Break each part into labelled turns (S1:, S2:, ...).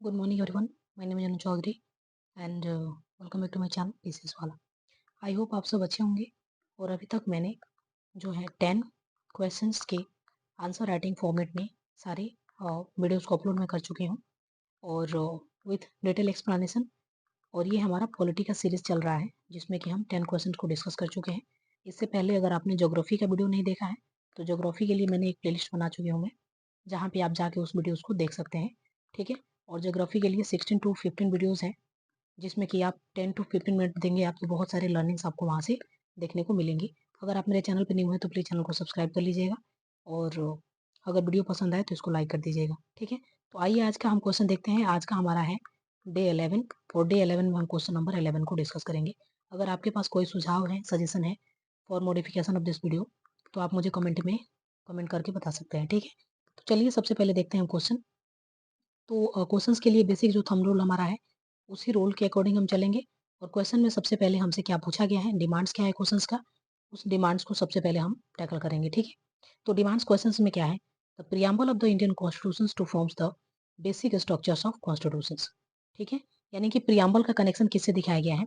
S1: Good morning everyone. My name is Anu Chaudhary and welcome back to my channel PCS वाला. I hope आप सब अच्छे होंगे. और अभी तक मैंने जो है 10 क्वेश्चंस के आंसर राइटिंग फॉर्मेट में सारे वीडियोस को अपलोड मैं कर चुकी हूँ और विथ डिटेल एक्सप्लेनेशन. और ये हमारा पॉलिटी का सीरीज चल रहा है जिसमें कि हम 10 क्वेश्चन को डिस्कस कर चुके हैं. इससे पहले अगर आपने ज्योग्राफी का वीडियो नहीं देखा है तो ज्योग्राफी के लिए मैंने एक प्लेलिस्ट बना चुकी हूँ मैं, जहाँ पे आप जाके उस वीडियोस को देख सकते हैं. ठीक है. और ज्योग्राफी के लिए 16 to 15 वीडियोस हैं जिसमें कि आप 10 to 15 मिनट देंगे आपको बहुत सारे लर्निंग्स आपको वहाँ से देखने को मिलेंगी. अगर आप मेरे चैनल पर न्यू है तो प्लीज़ चैनल को सब्सक्राइब कर लीजिएगा और अगर वीडियो पसंद आए तो इसको लाइक कर दीजिएगा. ठीक है. तो आइए आज का हम क्वेश्चन देखते हैं. आज का हमारा है डे 11 और डे 11 में हम क्वेश्चन नंबर 11 को डिस्कस करेंगे. अगर आपके पास कोई सुझाव है, सजेशन है for modification of this video तो आप मुझे कमेंट में कमेंट करके बता सकते हैं. ठीक है. तो चलिए सबसे पहले देखते हैं क्वेश्चन. तो क्वेश्चंस के लिए बेसिक जो थंब रूल हमारा है उसी रूल के अकॉर्डिंग हम चलेंगे. और क्वेश्चन में सबसे पहले हमसे क्या पूछा गया है, डिमांड्स क्या है क्वेश्चंस का, उस डिमांड्स को सबसे पहले हम टैकल करेंगे. ठीक है. तो डिमांड्स क्वेश्चंस में क्या है, the preamble of the Indian constitutions two forms the basic structures of constitutions. ठीक है. यानी कि प्रियम्बल का कनेक्शन किससे दिखाया गया है,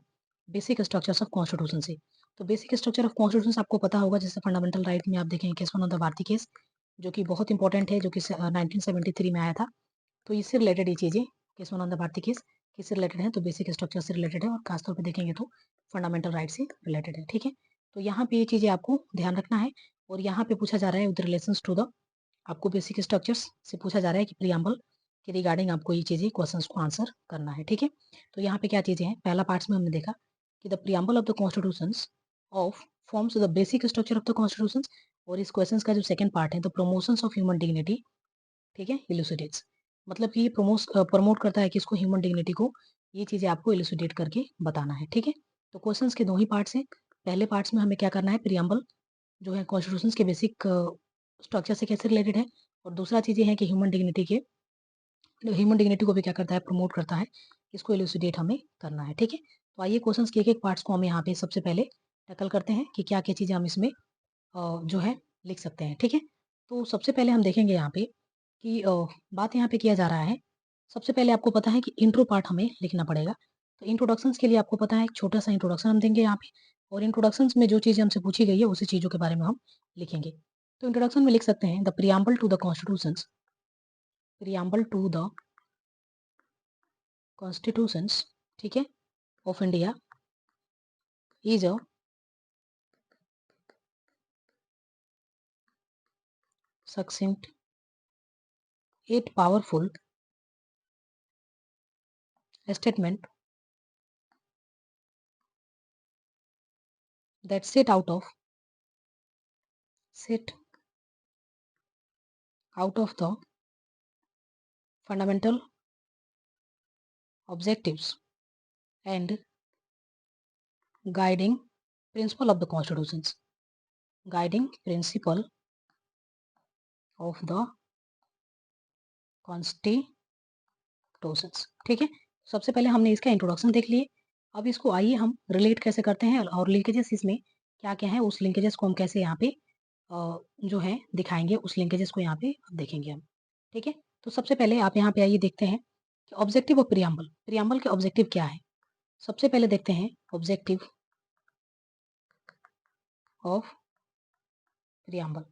S1: बेसिक स्ट्रक्चर्स ऑफ कॉन्स्टिट्यूशन से. तो बेसिक स्ट्रक्चर ऑफ कॉन्स्टिट्यूशन आपको पता होगा, जैसे फंडामेंटल राइट में आप देखेंगे case one of the Bharati case जो कि बहुत इंपॉर्टेंट है, जो कि 1973 में आया था. तो इससे रिलेटेड ये चीज़ें case one on the Bharati case किससे रिलेटेड है, तो बेसिक स्ट्रक्चर से रिलेटेड है और खासतौर पे देखेंगे तो फंडामेंटल राइट से रिलेटेड है. ठीक है. तो यहाँ पे ये चीज़ें आपको ध्यान रखना है. और यहाँ पे पूछा जा रहा है विद रिलेशंस टू द, आपको बेसिक स्ट्रक्चर्स से पूछा जा रहा है कि प्रियम्बल के रिगार्डिंग आपको ये चीज़ें क्वेश्चंस को आंसर करना है. ठीक है. तो यहाँ पे क्या चीज़ें हैं, पहला पार्ट्स में हमने देखा कि the preamble of the constitutions of forms the basic structure of the constitutions. और इस क्वेश्चन का जो सेकंड पार्ट है the promotions of human dignity. ठीक है. इलुसिडेट्स, मतलब कि ये प्रमोट करता है कि इसको ह्यूमन डिग्निटी को, ये चीज़ें आपको इलुसिडेट करके बताना है. ठीक है. तो क्वेश्चंस के दो ही पार्ट्स हैं. पहले पार्ट्स में हमें क्या करना है, प्रियम्बल जो है कॉन्स्टिट्यूशंस के बेसिक स्ट्रक्चर से कैसे रिलेटेड है, और दूसरा चीज़ ये है कि ह्यूमन डिग्निटी को भी क्या करता है, प्रमोट करता है, इसको इलुसिडेट हमें करना है. ठीक है. तो आइए क्वेश्चंस के एक एक पार्ट्स को हम यहाँ पे सबसे पहले टैकल करते हैं कि क्या क्या चीज़ें हम इसमें जो है लिख सकते हैं. ठीक है. तो सबसे पहले हम देखेंगे यहाँ पे कि बात यहाँ पे किया जा रहा है. सबसे पहले आपको पता है कि इंट्रो पार्ट हमें लिखना पड़ेगा. तो इंट्रोडक्शंस के लिए आपको पता है एक छोटा सा इंट्रोडक्शन हम देंगे यहाँ पे, और इंट्रोडक्शंस में जो चीज़ें हमसे पूछी गई है उसी चीज़ों के बारे में हम लिखेंगे. तो इंट्रोडक्शन में लिख सकते हैं the preamble to the constitutions, preamble to the constitutions, ठीक है, of India is a succinct yet powerful statement that set out of the fundamental objectives and guiding principle of the constitutions, guiding principle of the constitutions. ठीक है. सबसे पहले हमने इसका introduction देख लिए. अब इसको आइए हम रिलेट कैसे करते हैं और लिंकेजेस इसमें क्या क्या है, उस लिंकेजेस को हम कैसे यहाँ पे जो है दिखाएंगे, उस लिंकेजेस को यहाँ पे देखेंगे हम. ठीक है. तो सबसे पहले आप यहाँ पे आइए देखते हैं कि ऑब्जेक्टिव ऑफ प्रियम्बल, प्रियम्बल के ऑब्जेक्टिव क्या है. सबसे पहले देखते हैं ऑब्जेक्टिव ऑफ प्रियम्बल.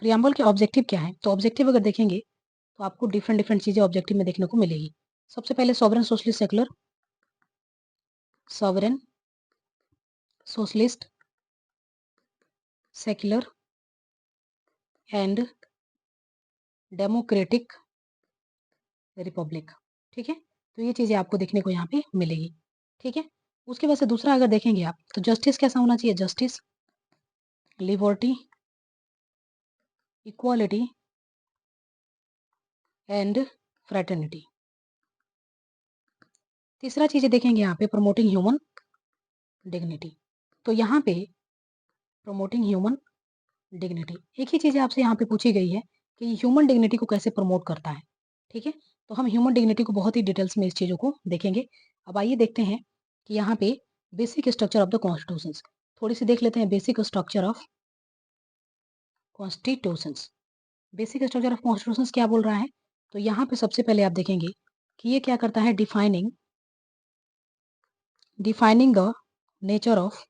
S1: प्रियम्बल के ऑब्जेक्टिव क्या है, तो ऑब्जेक्टिव अगर देखेंगे तो आपको डिफरेंट डिफरेंट चीजें ऑब्जेक्टिव में देखने को मिलेगी. सबसे पहले sovereign socialist secular, sovereign socialist secular and democratic Republic. ठीक है. तो ये चीजें आपको देखने को यहाँ पे मिलेगी. ठीक है. उसके बाद से दूसरा अगर देखेंगे आप तो जस्टिस कैसा होना चाहिए, justice, liberty, equality and fraternity. तीसरा चीजें देखेंगे यहाँ पे प्रमोटिंग ह्यूमन डिग्निटी. तो यहाँ पे प्रमोटिंग ह्यूमन डिग्निटी, एक ही चीज आपसे यहाँ पे पूछी गई है कि ह्यूमन डिग्निटी को कैसे प्रमोट करता है. ठीक है. तो हम ह्यूमन डिग्निटी को बहुत ही डिटेल्स में इस चीजों को देखेंगे. अब आइए देखते हैं कि यहाँ पे basic structure of the constitutions थोड़ी सी देख लेते हैं. Basic structure of constitutions, basic structure of constitutions क्या बोल रहा है तो यहाँ पे सबसे पहले आप देखेंगे कि ये क्या करता है, defining the nature of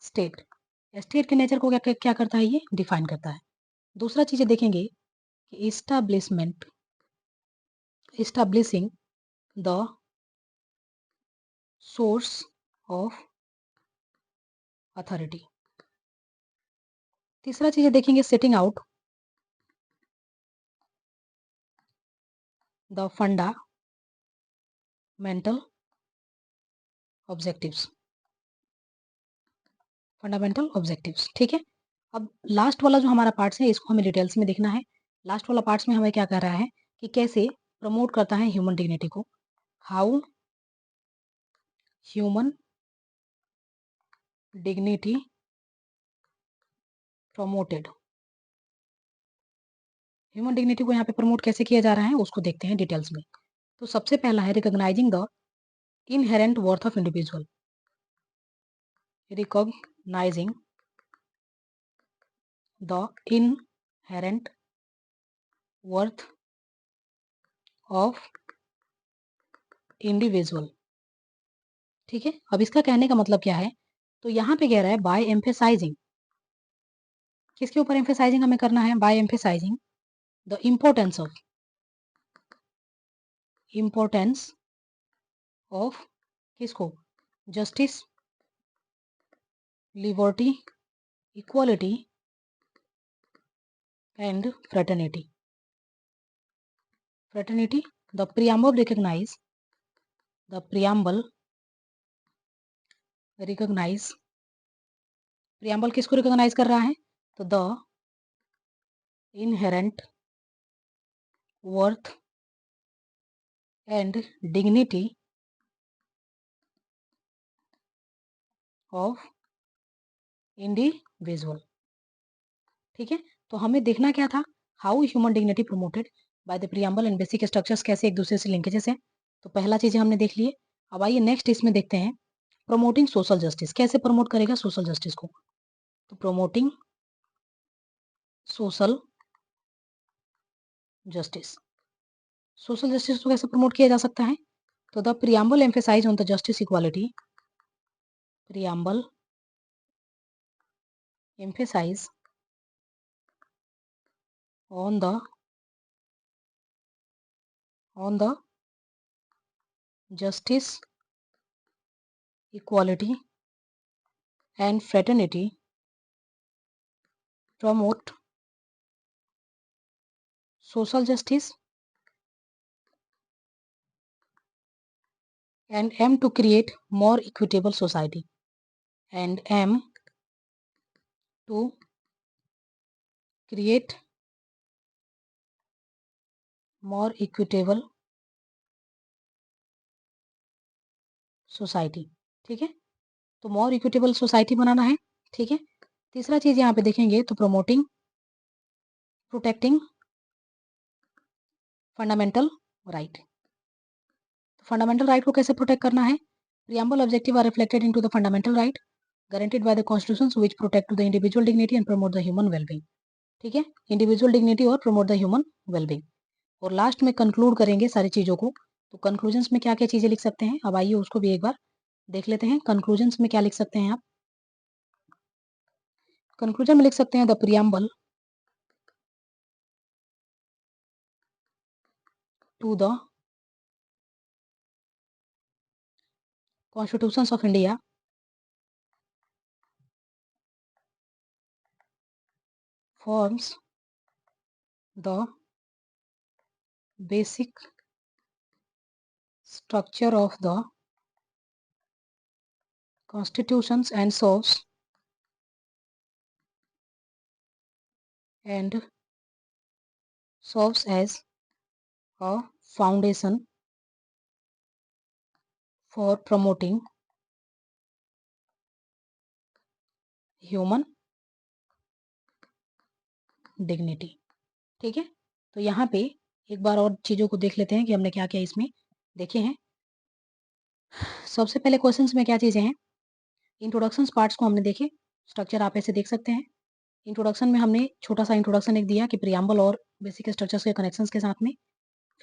S1: state. State के नेचर को क्या क्या करता है, ये डिफाइन करता है। दूसरा चीजें देखेंगे कि establishing the source of authority. तीसरा चीजें देखेंगे, setting out the fundamental objectives. ठीक है, अब लास्ट वाला जो हमारा पार्ट्स है इसको हमें डिटेल्स में देखना है। लास्ट वाला पार्ट्स में हमें क्या कर रहा है कि कैसे प्रमोट करता है ह्यूमन डिग्निटी को, how human dignity promoted. Human dignity को यहाँ पे प्रमोट कैसे किया जा रहा है उसको देखते हैं डिटेल्स में। तो सबसे पहला है recognising the inherent worth of individual. Recognising the inherent worth of individual. ठीक है, अब इसका कहने का मतलब क्या है, तो यहाँ पे कह रहा है बाय एम्फेसाइजिंग, किसके ऊपर एम्फेसाइजिंग हमें करना है, by emphasising the importance of किसको, justice, liberty, equality and fraternity. The preamble recognise preamble किसको रिकॉग्नाइज कर रहा है, तो the inherent worth and dignity of individual. ठीक है, तो हमें देखना क्या था, how human dignity promoted by the preamble and basic structures, कैसे एक दूसरे से लिंकेजेस है। तो पहला चीज हमने देख लिए। अब आइए नेक्स्ट इसमें देखते हैं प्रमोटिंग सोशल जस्टिस, कैसे प्रमोट करेगा सोशल जस्टिस को। तो प्रोमोटिंग सोशल जस्टिस को कैसे प्रमोट किया जा सकता है, तो the preamble emphasise on the justice equality, preamble emphasise on the justice, equality and fraternity, promote social justice and aim to create more equitable society, and aim to create more equitable society. ठीक है, तो मोर equitable society बनाना है। ठीक है, तीसरा चीज यहाँ पे देखेंगे तो protecting fundamental right. Fundamental right को कैसे प्रोटेक्ट करना है, preamble objective are reflected into the fundamental right guaranteed by the constitutions which protect the individual dignity and promote the human wellbeing. ठीक है, इंडिविजुअल डिग्निटी और प्रमोट द ह्यूमन वेलबींग। और last में conclude करेंगे सारी चीजों को। तो कंक्लूजन्स में क्या क्या चीजें लिख सकते हैं, अब आइए उसको भी एक बार देख लेते हैं। कंक्लूजन्स में क्या लिख सकते हैं आप, कंक्लूजन में लिख सकते हैं the preamble to the constitutions of India forms the basic structure of the constitutions and serves as a foundation for promoting human dignity। ठीक है, तो यहाँ पे एक बार और चीजों को देख लेते हैं कि हमने क्या क्या इसमें देखे हैं। सबसे पहले क्वेश्चंस में क्या चीजें हैं, इंट्रोडक्शन पार्ट्स को हमने देखे, स्ट्रक्चर आप ऐसे देख सकते हैं। इंट्रोडक्शन में हमने छोटा सा इंट्रोडक्शन एक दिया कि प्रियम्बल और बेसिक स्ट्रक्चर्स के कनेक्शंस के साथ में।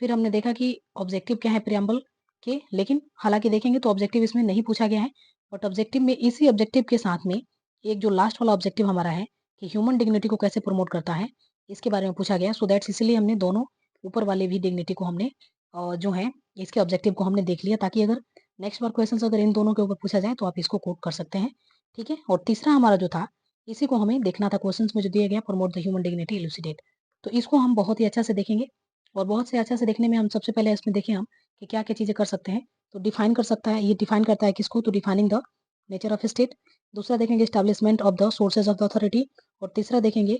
S1: फिर हमने देखा कि ऑब्जेक्टिव क्या है प्रियम्बल के, लेकिन हालांकि देखेंगे तो ऑब्जेक्टिव इसमें नहीं पूछा गया है, बट ऑब्जेक्टिव में इसी ऑब्जेक्टिव के साथ में एक जो लास्ट वाला ऑब्जेक्टिव हमारा है कि ह्यूमन डिग्निटी को कैसे प्रमोट करता है, इसके बारे में पूछा गया। सो दैट्स इसीलिए हमने दोनों ऊपर वाले भी डिग्निटी को हमने जो है इसके ऑब्जेक्टिव को हमने देख लिया, ताकि अगर नेक्स्ट बार क्वेश्चन अगर इन दोनों के ऊपर पूछा जाए तो आप इसको कोट कर सकते हैं। ठीक है, और तीसरा हमारा जो था, इसी को हमें देखना था क्वेश्चन में जो दिया गया, प्रमोट द ह्यूमन डिग्निटी इलुसिडेट। तो इसको हम बहुत ही अच्छा से देखेंगे, और बहुत से अच्छा से देखने में हम सबसे पहले इसमें देखें हम कि क्या क्या चीजें कर सकते हैं। तो डिफाइन कर सकता है, ये डिफाइन करता है किसको, तो defining the nature of state. दूसरा देखेंगे establishment of the sources of the authority. और तीसरा देखेंगे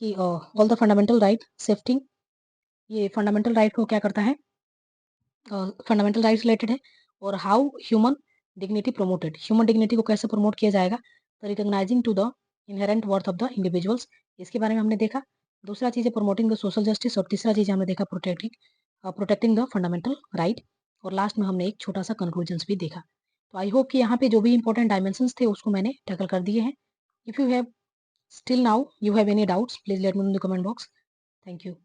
S1: कि all the fundamental right safety, ये फंडामेंटल राइट को क्या करता है, फंडामेंटल राइट्स रिलेटेड है। और how human dignity promoted, human dignity को कैसे प्रमोट किया जाएगा, तो recognising to the inherent worth of the individuals, इसके बारे में हमने देखा। दूसरा चीज है प्रमोटिंग द सोशल जस्टिस, और तीसरा चीज हमने देखा प्रोटेक्टिंग द फंडामेंटल राइट। और लास्ट में हमने एक छोटा सा कंक्लूजन्स भी देखा। तो आई होप कि यहाँ पे जो भी इंपॉर्टेंट डायमेंशंस थे उसको मैंने टैकल कर दिए हैं। If you have still now you have any doubts, please let me know in the comment box. Thank you.